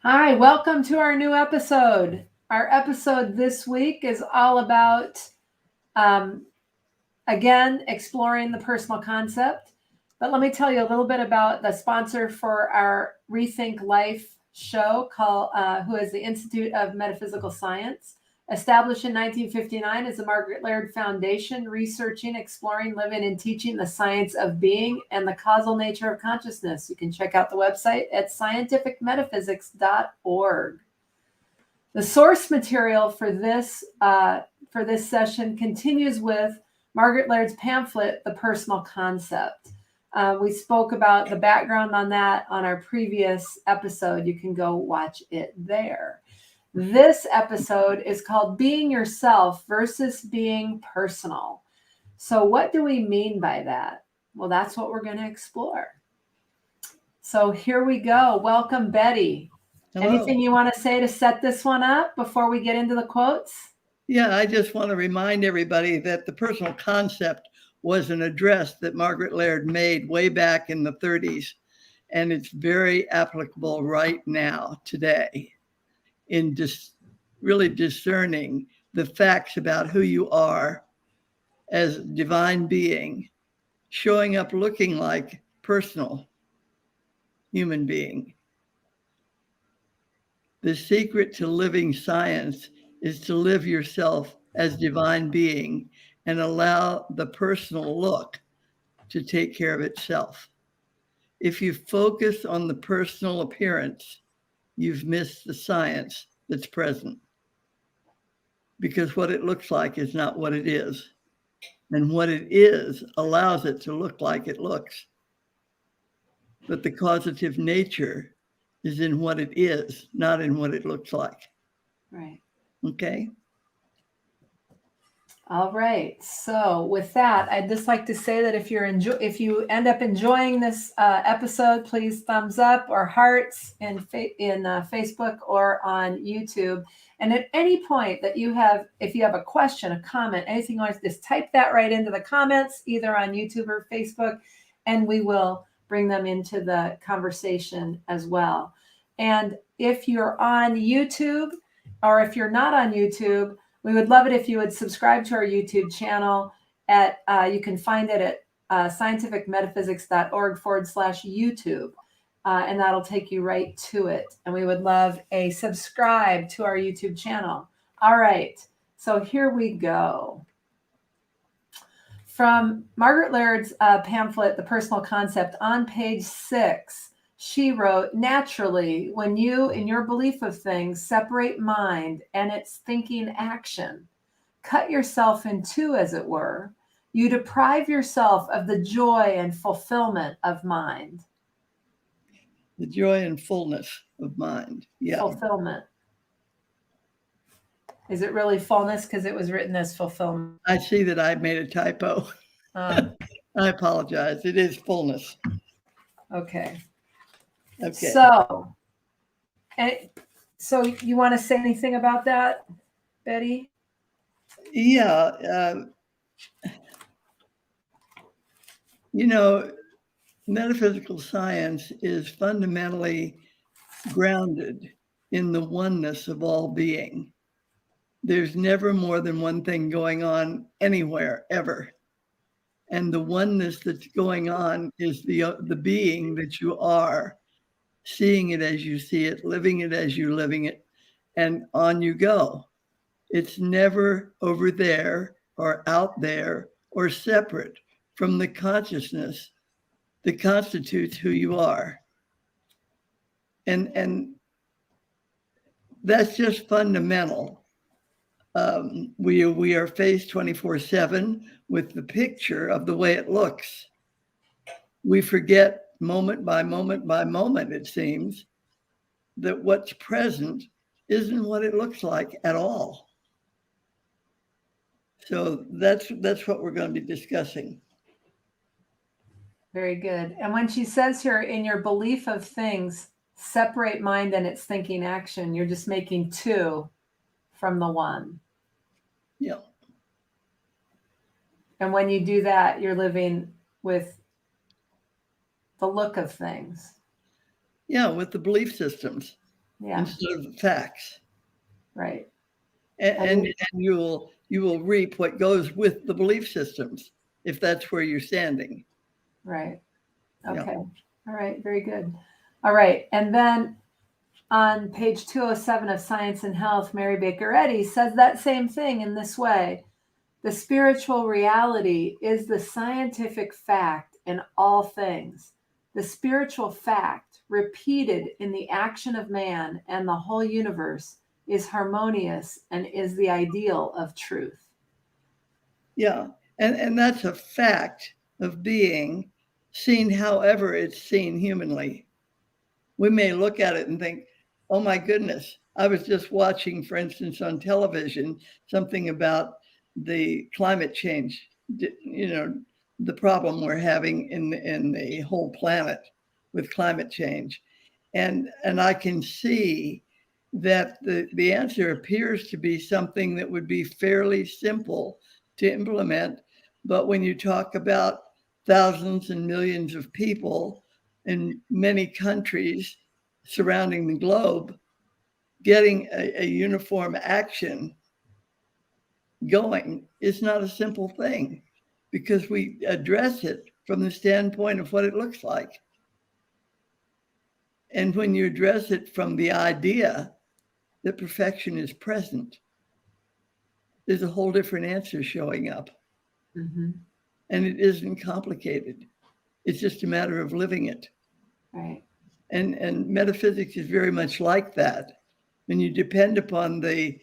Hi, welcome to our new episode. Our episode this week is all about, um, again, exploring the personal concept. But let me tell you a little bit about the sponsor for our Rethink Life show, who is the Institute of Metaphysical Science. Established in 1959 as the Margaret Laird Foundation, researching, exploring, living, and teaching the science of being and the causal nature of consciousness. You can check out the website at scientificmetaphysics.org. The source material for this session continues with Margaret Laird's pamphlet, The Personal Concept. We spoke about the background on that on our previous episode. You can go watch it there. This episode is called Being Yourself versus Being Personal. So what do we mean by that? Well, that's what we're going to explore. So here we go. Welcome, Betty. Hello. Anything you want to say to set this one up before we get into the quotes? Yeah, I just want to remind everybody that the personal concept was an address that Margaret Laird made way back in the 30s, and it's very applicable right now, today, in really discerning the facts about who you are as a divine being, showing up looking like personal human being. The secret to living science is to live yourself as divine being and allow the personal look to take care of itself. If you focus on the personal appearance, you've missed the science that's present, because what it looks like is not what it is. And what it is allows it to look like it looks. But the causative nature is in what it is, not in what it looks like. Right. Okay. All right. So with that, I'd just like to say that if you end up enjoying this episode, please thumbs up or hearts in Facebook or on YouTube. And at any point that if you have a question, a comment, anything like this, type that right into the comments, either on YouTube or Facebook, and we will bring them into the conversation as well. And if you're on YouTube, or if you're not on YouTube, we would love it if you would subscribe to our YouTube channel. You can find it at scientificmetaphysics.org/YouTube. And that'll take you right to it. And we would love a subscribe to our YouTube channel. All right, so here we go. From Margaret Laird's pamphlet, The Personal Concept, on page 6, she wrote, naturally, when you, in your belief of things, separate mind and its thinking action, cut yourself in two, as it were, you deprive yourself of the joy and fulfillment of mind. The joy and fullness of mind. Yeah. Fulfillment. Is it really fullness? Because it was written as fulfillment. I see that I made a typo. I apologize. It is fullness. Okay. Okay. So you want to say anything about that, Betty? Yeah. Metaphysical science is fundamentally grounded in the oneness of all being. There's never more than one thing going on anywhere, ever. And the oneness that's going on is the being that you are, seeing it as you see it, living it as you're living it, and on you go. It's never over there or out there or separate from the consciousness that constitutes who you are. And that's just fundamental. We are faced 24/7 with the picture of the way it looks. We forget moment by moment by moment, it seems, that what's present isn't what it looks like at all. So that's what we're going to be discussing. Very good. And when she says here, in your belief of things, separate mind and its thinking action, you're just making two from the one. Yeah. And when you do that, you're living with the look of things. Yeah, with the belief systems. Yeah. instead of the facts. Right. And you will reap what goes with the belief systems if that's where you're standing. Right. Yeah. Okay. All right. Very good. All right. And then on page 207 of Science and Health, Mary Baker Eddy says that same thing in this way. The spiritual reality is the scientific fact in all things. The spiritual fact, repeated in the action of man and the whole universe, is harmonious and is the ideal of truth. Yeah. And that's a fact of being, seen however it's seen humanly. We may look at it and think, oh my goodness, I was just watching, for instance, on television, something about the climate change, the problem we're having in the whole planet with climate change. And I can see that the answer appears to be something that would be fairly simple to implement. But when you talk about thousands and millions of people in many countries surrounding the globe, getting a uniform action going is not a simple thing, because we address it from the standpoint of what it looks like. And when you address it from the idea that perfection is present, there's a whole different answer showing up. Mm-hmm. And it isn't complicated. It's just a matter of living it. Right. And metaphysics is very much like that. When you depend upon the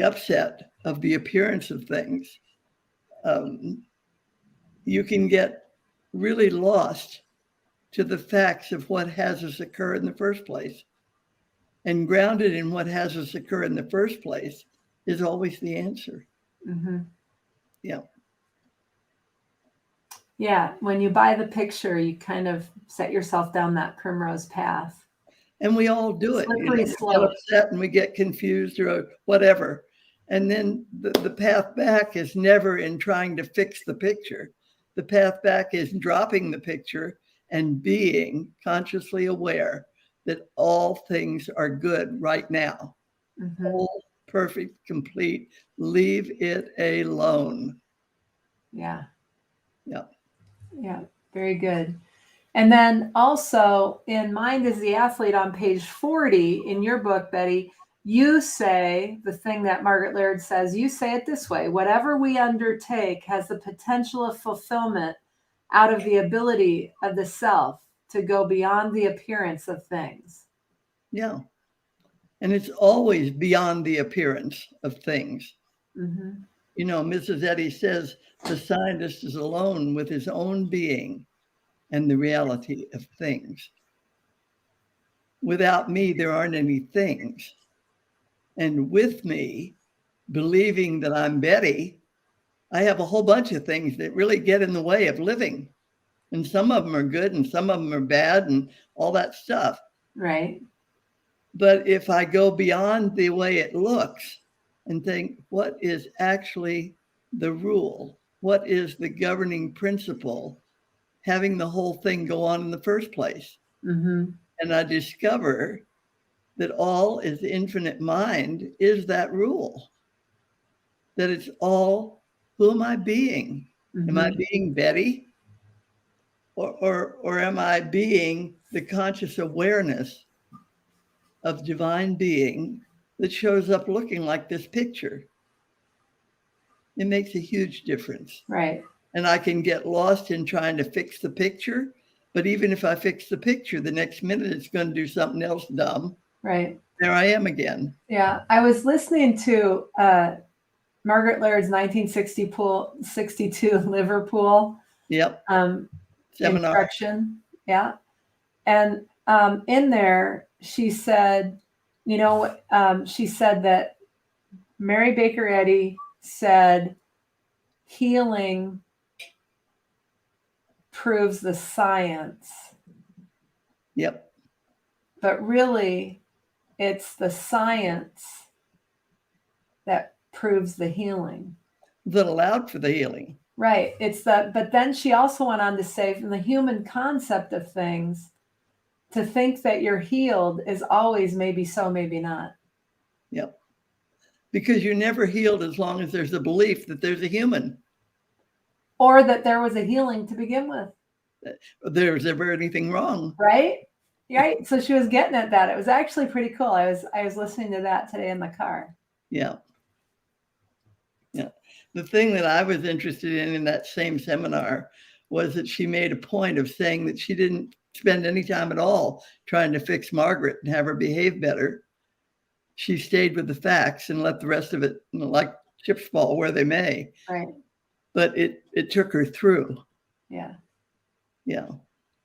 upset of the appearance of things, you can get really lost to the facts of what has us occur in the first place. And grounded in what has us occur in the first place is always the answer. Mm-hmm. Yeah. Yeah. When you buy the picture, you kind of set yourself down that primrose path. And we all do it. Slippery We slope. get upset and we get confused or whatever. And then the path back is never in trying to fix the picture. The path back is dropping the picture and being consciously aware that all things are good right now. Mm-hmm. Whole, perfect, complete. Leave it alone. Yeah. Yeah. Yeah. Very good. And then also in Mind is the Athlete on page 40 in your book, Betty, you say the thing that Margaret Laird says, you say it this way: whatever we undertake has the potential of fulfillment out of the ability of the self to go beyond the appearance of things. Yeah. And it's always beyond the appearance of things. Mm-hmm. Mrs. Eddy says the scientist is alone with his own being and the reality of things. Without me, there aren't any things. And with me, believing that I'm Betty, I have a whole bunch of things that really get in the way of living. And some of them are good and some of them are bad and all that stuff. Right. But if I go beyond the way it looks and think, what is actually the rule? What is the governing principle having the whole thing go on in the first place? Mm-hmm. And I discover that all is infinite mind is that rule. That it's all, who am I being? Mm-hmm. Am I being Betty? Or am I being the conscious awareness of divine being that shows up looking like this picture? It makes a huge difference. Right. And I can get lost in trying to fix the picture. But even if I fix the picture, the next minute it's going to do something else dumb. Right. There I am again. Yeah. I was listening to Margaret Laird's 1962 Liverpool Yep. Seminar. Instruction. Yeah. And in there, she said, she said that Mary Baker Eddy said healing proves the science. Yep. But really, it's the science that proves the healing. That allowed for the healing. Right. But then she also went on to say, from the human concept of things, to think that you're healed is always maybe so, maybe not. Yep. Because you're never healed as long as there's a belief that there's a human. Or that there was a healing to begin with. There's ever anything wrong. Right? Right. So she was getting at that. It was actually pretty cool. I was listening to that today in the car. Yeah. Yeah. The thing that I was interested in that same seminar was that she made a point of saying that she didn't spend any time at all trying to fix Margaret and have her behave better. She stayed with the facts and let the rest of it, like chips fall where they may. Right. But it took her through. Yeah. Yeah.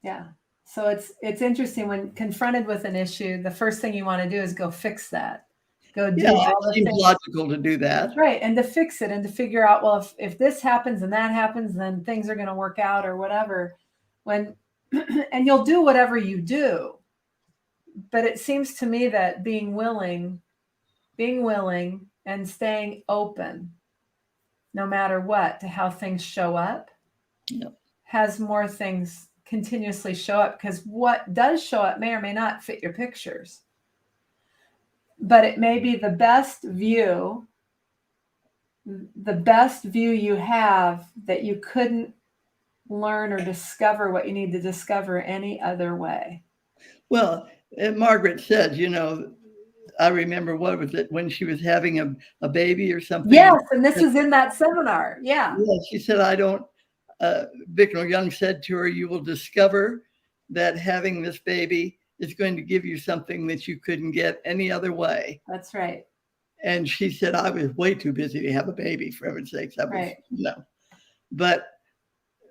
Yeah. So it's interesting when confronted with an issue, the first thing you want to do is go fix that. Go do all the it seems things. logical to do that. Right. And to fix it and to figure out, well, if this happens and that happens, then things are going to work out or whatever. And you'll do whatever you do. But it seems to me that being willing and staying open, no matter what, to how things show up, has more things continuously show up, because what does show up may or may not fit your pictures. But it may be the best view you have, that you couldn't learn or discover what you need to discover any other way. Well, Margaret said, I remember, what was it, when she was having a baby or something? Yes, and this is in that seminar. Yeah. Yeah, she said, Bicknell Young said to her, you will discover that having this baby is going to give you something that you couldn't get any other way. That's right. And she said, I was way too busy to have a baby, for heaven's sakes. Right. No. But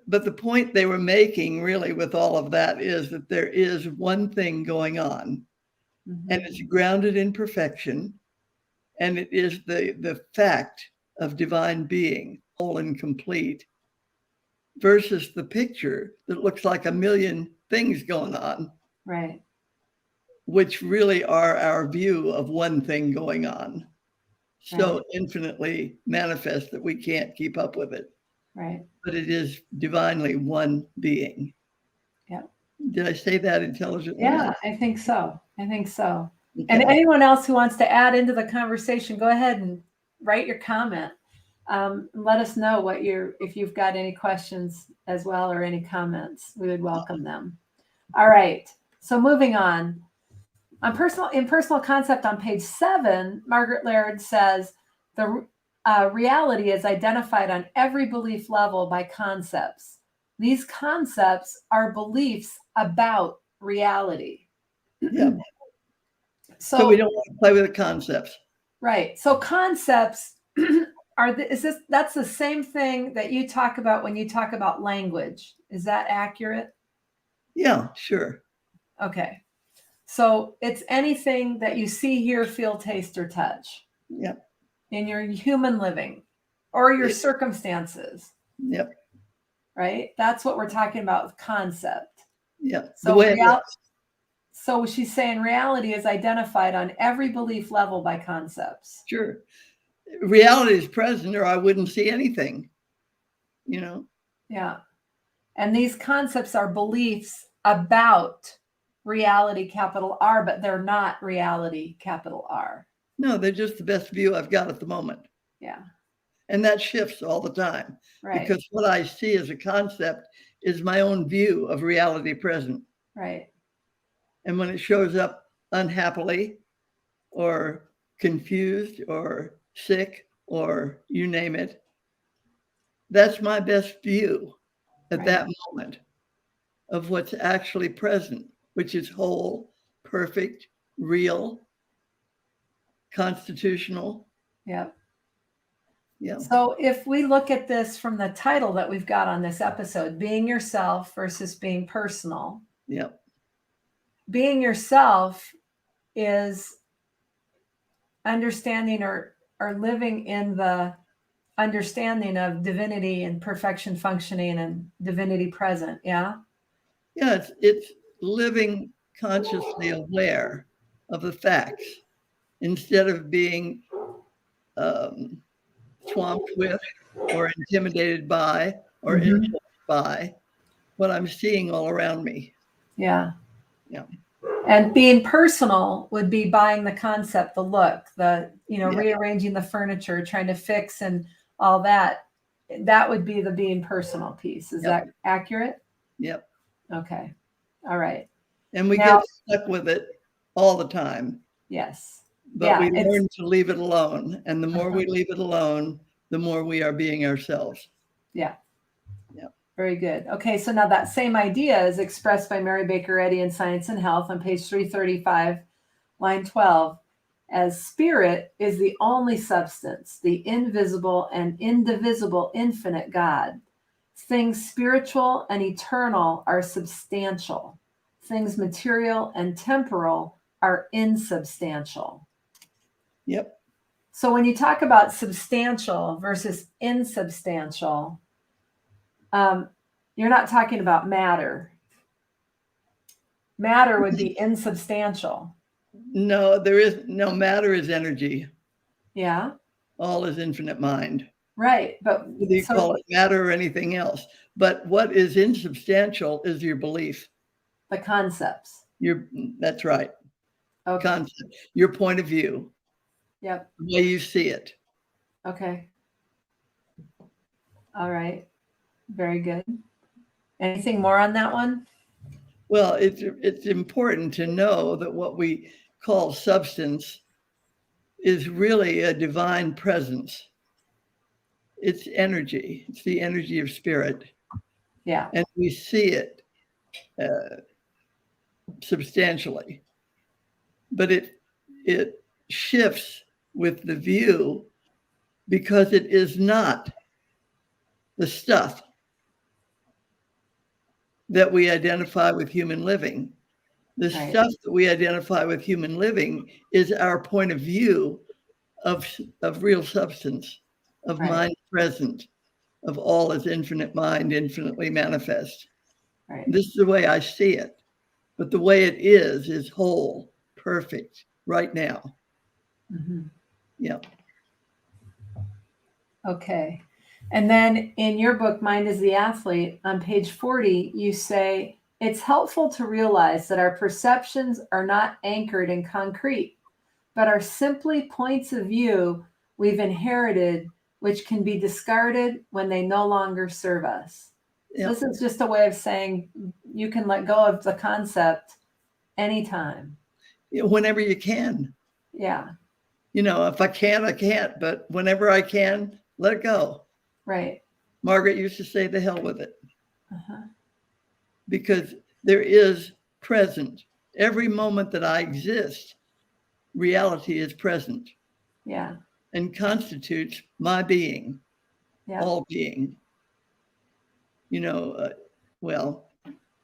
the point they were making really with all of that is that there is one thing going on, and it's grounded in perfection. And it is the fact of divine being, whole and complete, versus the picture that looks like a million things going on. Right. Which really are our view of one thing going on. So infinitely manifest that we can't keep up with it. Right. But it is divinely one being. Yeah. Did I say that intelligently? Yeah, I think so. Okay. And anyone else who wants to add into the conversation, go ahead and write your comment. Let us know if you've got any questions as well, or any comments. We would welcome them. All right. So moving on. In personal concept on page 7, Margaret Laird says the reality is identified on every belief level by concepts. These concepts are beliefs about reality. Yeah. So we don't want to play with the concepts. Right. So concepts that's the same thing that you talk about when you talk about language. Is that accurate? Yeah, sure. Okay. So it's anything that you see, hear, feel, taste, or touch. Yep. In your human living or your circumstances. Yep. Right? That's what we're talking about with concept. Yeah. So she's saying reality is identified on every belief level by concepts. Sure. Reality is present, or I wouldn't see anything, Yeah. And these concepts are beliefs about reality, capital R, but they're not reality, capital R. No, they're just the best view I've got at the moment. Yeah. And that shifts all the time. Right. Because what I see as a concept is my own view of reality present. Right. And when it shows up unhappily or confused or sick or you name it, that's my best view at that moment of what's actually present, which is whole, perfect, real, constitutional. Yep. Yeah. So if we look at this from the title that we've got on this episode, being yourself versus being personal. Yep. Being yourself is understanding or living in the understanding of divinity and perfection functioning and divinity present. Yeah. Yeah. It's living consciously aware of the facts instead of being swamped with or intimidated by or influenced by what I'm seeing all around me. Yeah. Yeah. And being personal would be buying the concept, the look, the, Yeah. rearranging the furniture, trying to fix and all that. That would be the being personal piece. Is Yep. that accurate? Yep. Okay. All right. And we Now- get stuck with it all the time. Yes. But Yeah, we learn to leave it alone. And the more we Uh-huh. leave it alone, the more we are being ourselves. Yeah. Yeah. Very good. Okay, so now that same idea is expressed by Mary Baker Eddy in Science and Health on page 335, line 12, as spirit is the only substance, the invisible and indivisible infinite God. Things spiritual and eternal are substantial. Things material and temporal are insubstantial. Yep. So when you talk about substantial versus insubstantial, you're not talking about matter. Matter would be insubstantial. No, there is no matter is energy. Yeah. All is infinite mind. Right. But Whether you call it matter or anything else. But what is insubstantial is your belief. The concepts. That's right. Okay. Concept. Your point of view. Yep. The way you see it. Okay. All right. Very good. Anything more on that one? Well, it's important to know that what we call substance is really a divine presence. It's energy. It's the energy of spirit. Yeah. And we see it substantially. But it shifts with the view because it is not the stuff that we identify with human living. The stuff that we identify with human living is our point of view of real substance, of mind present, of all as infinite mind, infinitely manifest. Right. This is the way I see it. But the way it is whole, perfect, right now. Mm-hmm. Yeah. Okay. And then in your book, Mind is the Athlete, on page 40, you say, it's helpful to realize that our perceptions are not anchored in concrete, but are simply points of view we've inherited, which can be discarded when they no longer serve us. So this is just a way of saying you can let go of the concept anytime. Whenever you can. Yeah. If I can, I can't. But whenever I can, let it go. Right. Margaret used to say, the hell with it. Uh-huh. Because there is present. Every moment that I exist, reality is present. Yeah. And constitutes my being. Yeah. All being. Well,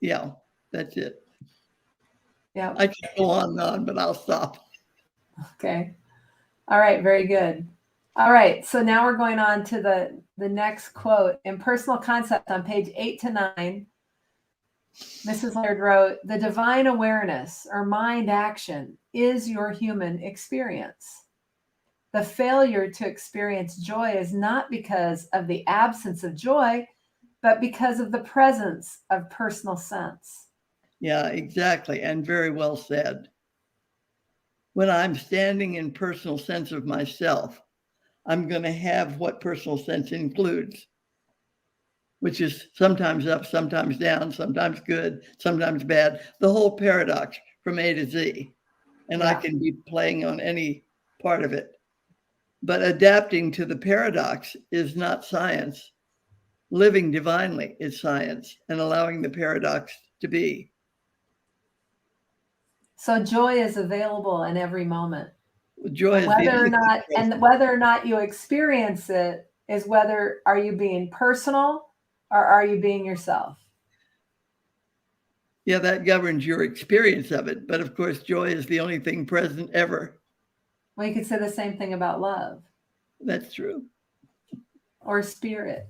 yeah, that's it. Yeah. I could go on and on, but I'll stop. Okay. All right. Very good. All right. So now we're going on to the next quote. In Personal Concept on page 8 to 9, Mrs. Laird wrote, the divine awareness or mind action is your human experience. The failure to experience joy is not because of the absence of joy, but because of the presence of personal sense. Yeah, exactly. And very well said. When I'm standing in personal sense of myself, I'm going to have what personal sense includes, which is sometimes up, sometimes down, sometimes good, sometimes bad, the whole paradox from A to Z. And I can be playing on any part of it. But adapting to the paradox is not science. Living divinely is science, and allowing the paradox to be. So joy is available in every moment. Joy is whether or not you experience it is whether are you being personal or are you being yourself? Yeah, that governs your experience of it. But of course, joy is the only thing present ever. Well, you could say the same thing about love. That's true. Or spirit.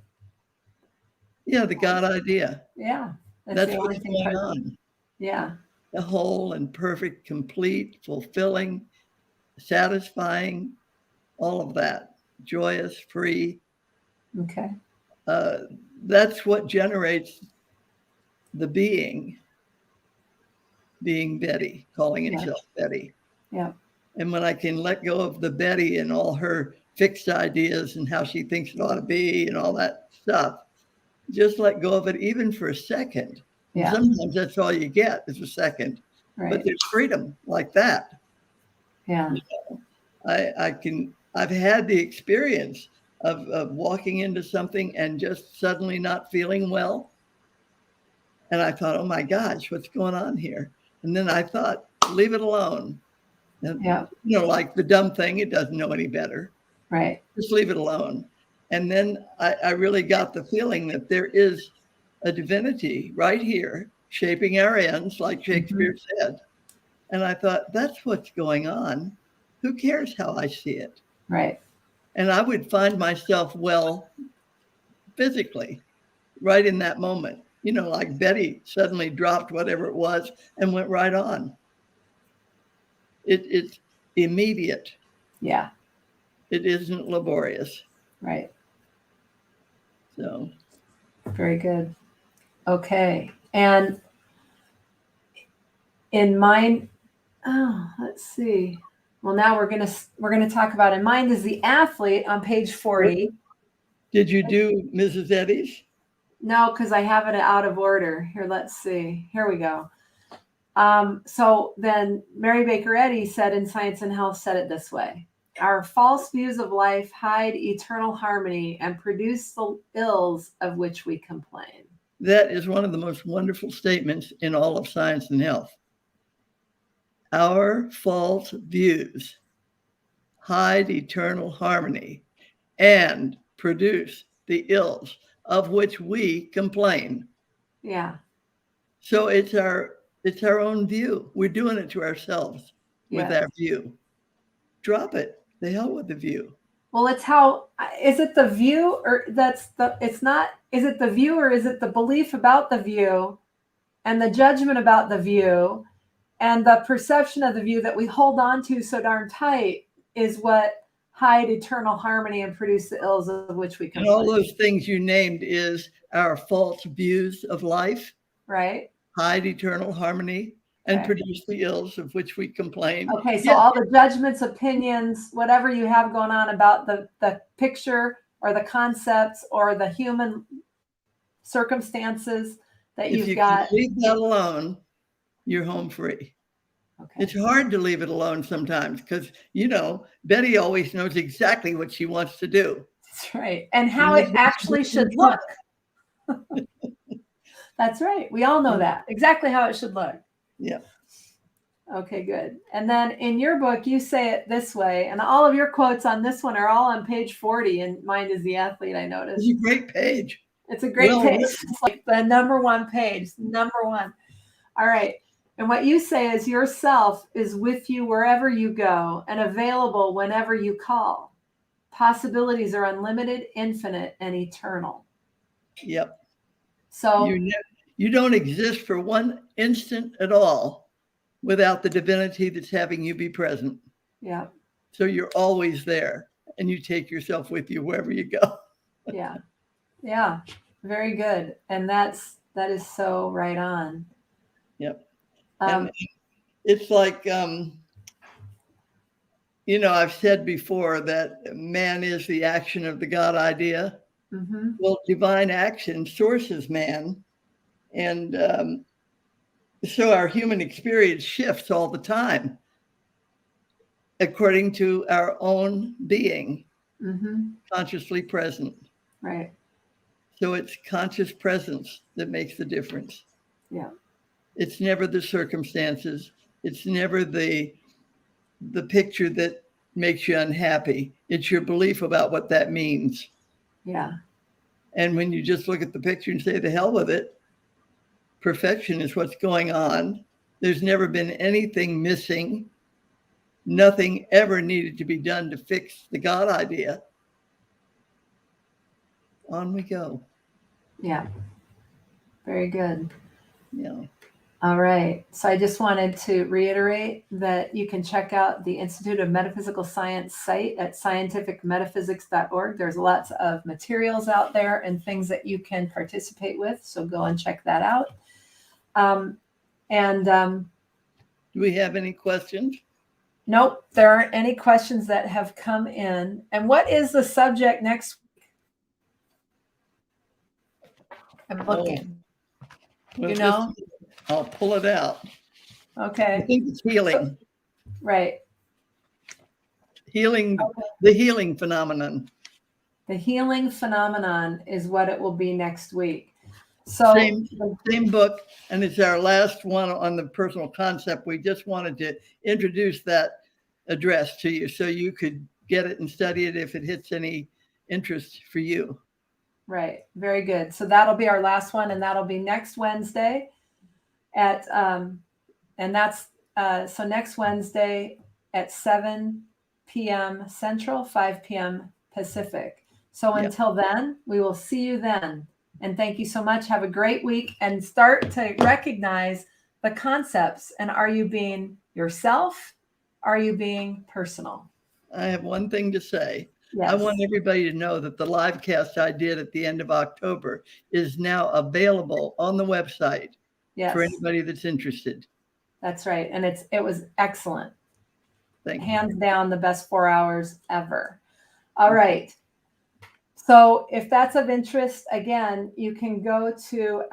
Yeah, the God idea. Yeah. That's what's going on. Yeah. A whole and perfect, complete, fulfilling, satisfying, all of that. Joyous, free. Okay. That's what generates the being. being Betty, calling Yeah. itself Betty. Yeah. And when I can let go of the Betty and all her fixed ideas and how she thinks it ought to be and all that stuff, just let go of it even for a second. And Yeah. sometimes that's all you get is a second. But Right. there's freedom like that. Yeah. You know, I've had the experience of walking into something and just suddenly not feeling well. And I thought, oh my gosh, what's going on here? And then I thought, leave it alone. And, Yeah. like the dumb thing, it doesn't know any better. Right. Just leave it alone. And then I really got the feeling that there is a divinity right here shaping our ends, like Shakespeare said. And I thought, that's what's going on. Who cares how I see it? Right. And I would find myself well physically right in that moment. Like Betty suddenly dropped whatever it was and went right on. It's immediate. Yeah. It isn't laborious. Right. So very good. Okay. And in mind, let's see. Well, now we're gonna talk about in mind is the athlete on page 40. Did you do Mrs. Eddy's? No, because I have it out of order. Here, let's see. Here we go. So then Mary Baker Eddy said in Science and Health said it this way. Our false views of life hide eternal harmony and produce the ills of which we complain. That is one of the most wonderful statements in all of Science and Health. Our false views hide eternal harmony and produce the ills of which we complain. Yeah. So it's our own view. We're doing it to ourselves with our view. Drop it. The hell with the view. Well, it's how, is it the view or is it the view or is it the belief about the view and the judgment about the view and the perception of the view that we hold on to so darn tight is what hide eternal harmony and produce the ills of which we complain. And all those things you named is our false views of life. Right. Hide eternal harmony and produce the ills of which we complain. Okay, so all the judgments, opinions, whatever you have going on about the picture or the concepts or the human circumstances that you've got. If you leave that alone, you're home free. Okay. It's hard to leave it alone sometimes because, Betty always knows exactly what she wants to do. That's right. And how it actually should look. That's right. We all know that. Exactly how it should look. Yeah. Okay, good. And then in your book, you say it this way, and all of your quotes on this one are all on page 40, and mine is the athlete, I noticed. It's a great page. It's a great page. It's like the number one page, number one. All right. And what you say is yourself is with you wherever you go and available whenever you call. Possibilities are unlimited, infinite, and eternal. Yep. So you don't exist for one instant at all without the divinity that's having you be present. Yeah. So you're always there and you take yourself with you wherever you go. Yeah. Yeah. Very good. And that is so right on. Yep. And it's like, I've said before that man is the action of the God idea. Mm-hmm. Well, divine action sources man. And so our human experience shifts all the time according to our own being, consciously present. Right. So it's conscious presence that makes the difference. Yeah. It's never the circumstances. It's never the picture that makes you unhappy. It's your belief about what that means. Yeah. And when you just look at the picture and say, the hell with it, perfection is what's going on. There's never been anything missing. Nothing ever needed to be done to fix the God idea. On we go. Yeah. Very good. Yeah. All right. So I just wanted to reiterate that you can check out the Institute of Metaphysical Science site at scientificmetaphysics.org. There's lots of materials out there and things that you can participate with. So go and check that out. Do we have any questions? Nope, there aren't any questions that have come in. And what is the subject next week? I'm looking. Well, You know? I'll pull it out. I Okay. think it's healing. Right. Healing, the healing phenomenon. The healing phenomenon is what it will be next week. So same book, and it's our last one on the personal concept. We just wanted to introduce that address to you so you could get it and study it if it hits any interest for you. Right. Very good. So that'll be our last one, and that'll be next Wednesday at and that's so next Wednesday at 7 p.m. Central, 5 p.m. Pacific. So until then, we will see you then. And thank you so much. Have a great week and start to recognize the concepts. And are you being yourself? Are you being personal? I have one thing to say. Yes. I want everybody to know that the live cast I did at the end of October is now available on the website for anybody that's interested. That's right. And it was excellent. Thank you. Hands down, the best 4 hours ever. All right. So if that's of interest, again, you can go to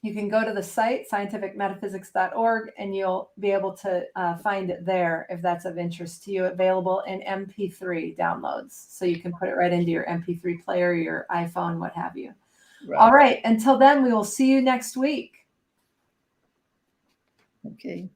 the site, scientificmetaphysics.org, and you'll be able to find it there if that's of interest to you, available in MP3 downloads. So you can put it right into your MP3 player, your iPhone, what have you. Right. All right. Until then, we will see you next week. Okay.